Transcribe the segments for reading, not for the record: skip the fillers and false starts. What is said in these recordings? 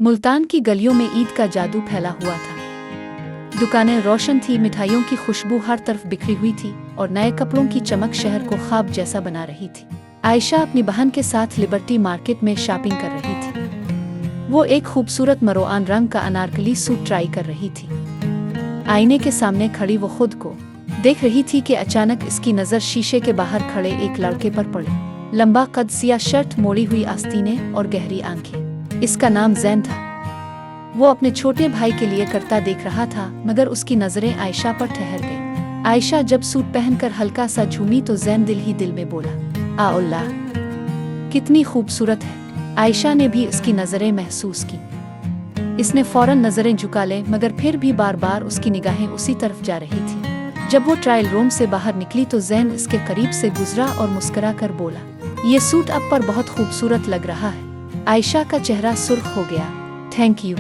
मुल्तान की गलियों में ईद का जादू फैला हुआ था। दुकानें रोशन थी, मिठाइयों की खुशबू हर तरफ बिखरी हुई थी और नए कपड़ों की चमक शहर को ख्वाब जैसा बना रही थी। आयशा अपनी बहन के साथ लिबर्टी मार्केट में शॉपिंग कर रही थी। वो एक खूबसूरत मरोआन रंग का अनारकली सूट ट्राई कर रही थी। आईने के सामने खड़ी वो खुद को देख रही थी कि अचानक इसकी नज़र शीशे के बाहर खड़े एक लड़के पर पड़ी। लंबा कद, सिया शर्ट, मोड़ी हुई आस्तीनें और गहरी आंखें। इसका नाम ज़ैन था। वो अपने छोटे भाई के लिए करता देख रहा था, मगर उसकी नज़रें आयशा पर ठहर गई। आयशा जब सूट पहनकर हल्का सा झूमी तो ज़ैन दिल ही दिल में बोला, आ अल्लाह, कितनी खूबसूरत है। आयशा ने भी उसकी नज़रें महसूस की। इसने फौरन नज़रें झुका ले, मगर फिर भी बार बार उसकी निगाहें उसी तरफ जा रही थी। जब वो ट्रायल रूम से बाहर निकली तो ज़ैन इसके करीब से गुजरा और मुस्कुरा कर बोला, ये सूट अब पर बहुत खूबसूरत लग रहा है। आयशा का चेहरा सुर्ख हो गया। थैंक यू,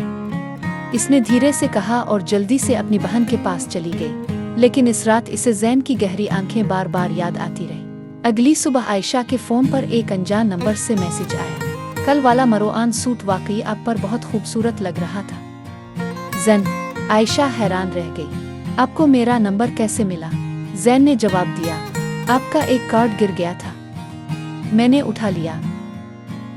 इसने धीरे से कहा और जल्दी से अपनी बहन के पास चली गई। लेकिन इस रात इसे ज़ैन की गहरी आंखें बार बार याद आती रही। अगली सुबह आयशा के फ़ोन पर एक अनजान नंबर से मैसेज आया। कल वाला मरोआन सूट वाकई आप पर बहुत खूबसूरत लग रहा था ज़ैन। आयशा हैरान रह गई। आपको मेरा नंबर कैसे मिला? ज़ैन ने जवाब दिया, आपका एक कार्ड गिर गया था, मैंने उठा लिया।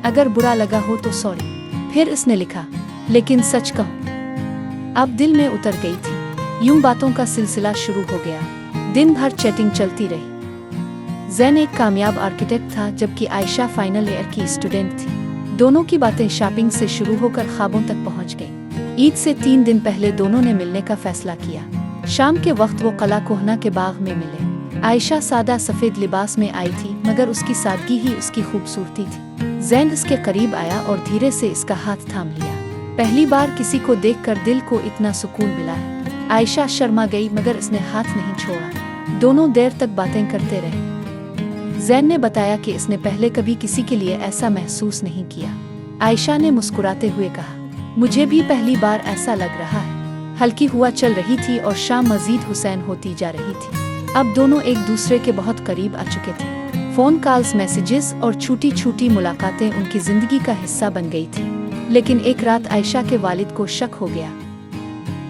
अगर बुरा लगा हो तो सॉरी। फिर इसने लिखा, लेकिन सच कहूँ अब दिल में उतर गई थी। यूं बातों का सिलसिला शुरू हो गया। दिन भर चैटिंग चलती रही। ज़ैन एक कामयाब आर्किटेक्ट था, जबकि आयशा फाइनल ईयर की स्टूडेंट थी। दोनों की बातें शॉपिंग से शुरू होकर ख्वाबों तक पहुंच गई। ईद से 3 दिन पहले दोनों ने मिलने का फैसला किया। शाम के वक्त वो कला कोहना के बाग में मिले। आयशा सादा सफ़ेद लिबास में आई थी, मगर उसकी सादगी ही उसकी खूबसूरती थी। ज़ैन इसके करीब आया और धीरे से इसका हाथ थाम लिया। पहली बार किसी को देखकर दिल को इतना सुकून मिला है। आयशा शर्मा गई, मगर इसने हाथ नहीं छोड़ा। दोनों देर तक बातें करते रहे। ज़ैन ने बताया कि इसने पहले कभी किसी के लिए ऐसा महसूस नहीं किया। आयशा ने मुस्कुराते हुए कहा, मुझे भी पहली बार ऐसा लग रहा है। हल्की हुआ चल रही थी और शाम मजीद हुसैन होती जा रही थी। अब दोनों एक दूसरे के बहुत करीब आ चुके थे। फ़ोन कॉल्स, मैसेजेस और छोटी छोटी मुलाकातें उनकी ज़िंदगी का हिस्सा बन गई थी। लेकिन एक रात आयशा के वालिद को शक हो गया।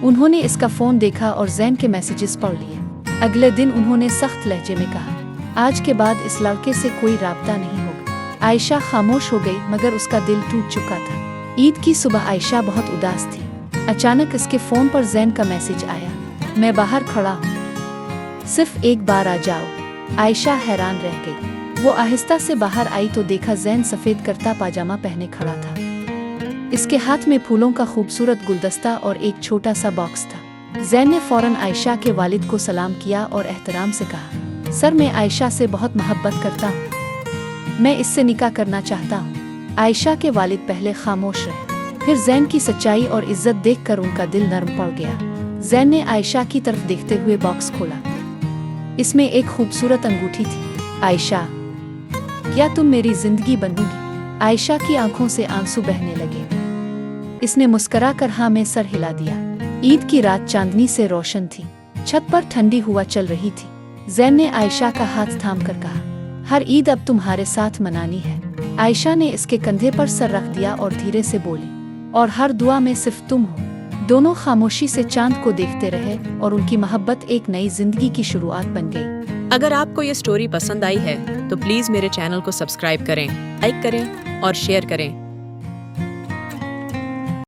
उन्होंने इसका फ़ोन देखा और ज़ैन के मैसेजेस पढ़ लिए। अगले दिन उन्होंने सख्त लहजे में कहा, आज के बाद इस लड़के से कोई राब्ता नहीं होगा। आयशा खामोश हो गई, मगर उसका दिल टूट चुका था। ईद की सुबह आयशा बहुत उदास थी। अचानक इसके फ़ोन पर ज़ैन का मैसेज आया, मैं बाहर खड़ा हूँ, सिर्फ एक बार आ जाओ। आयशा हैरान रह गई। वो आहिस्ता से बाहर आई तो देखा ज़ैन सफ़ेद कुर्ता पाजामा पहने खड़ा था। इसके हाथ में फूलों का खूबसूरत गुलदस्ता और एक छोटा सा बॉक्स था। ज़ैन ने फौरन आयशा के वालिद को सलाम किया और एहतराम से कहा, सर, मैं आयशा से बहुत मोहब्बत करता हूँ, मैं इससे निकाह करना चाहता हूँ। आयशा के वालिद पहले खामोश रहे, फिर ज़ैन की सच्चाई और इज्जत देखकर उनका दिल नरम पड़ गया। ज़ैन ने आयशा की तरफ देखते हुए बॉक्स खोला। इसमें एक खूबसूरत अंगूठी थी। आयशा, क्या तुम मेरी जिंदगी बनोगी? आयशा की आंखों से आंसू बहने लगे। इसने मुस्कुरा कर हाँ में सर हिला दिया। ईद की रात चांदनी से रोशन थी। छत पर ठंडी हवा चल रही थी। ज़ैन ने आयशा का हाथ थाम कर कहा, हर ईद अब तुम्हारे साथ मनानी है। आयशा ने इसके कंधे पर सर रख दिया और धीरे से बोली, और हर दुआ में सिर्फ तुम हो। दोनों खामोशी से चांद को देखते रहे और उनकी मोहब्बत एक नई जिंदगी की शुरुआत बन गई। अगर आपको ये स्टोरी पसंद आई है तो प्लीज़ मेरे चैनल को सब्सक्राइब करें, लाइक करें और शेयर करें।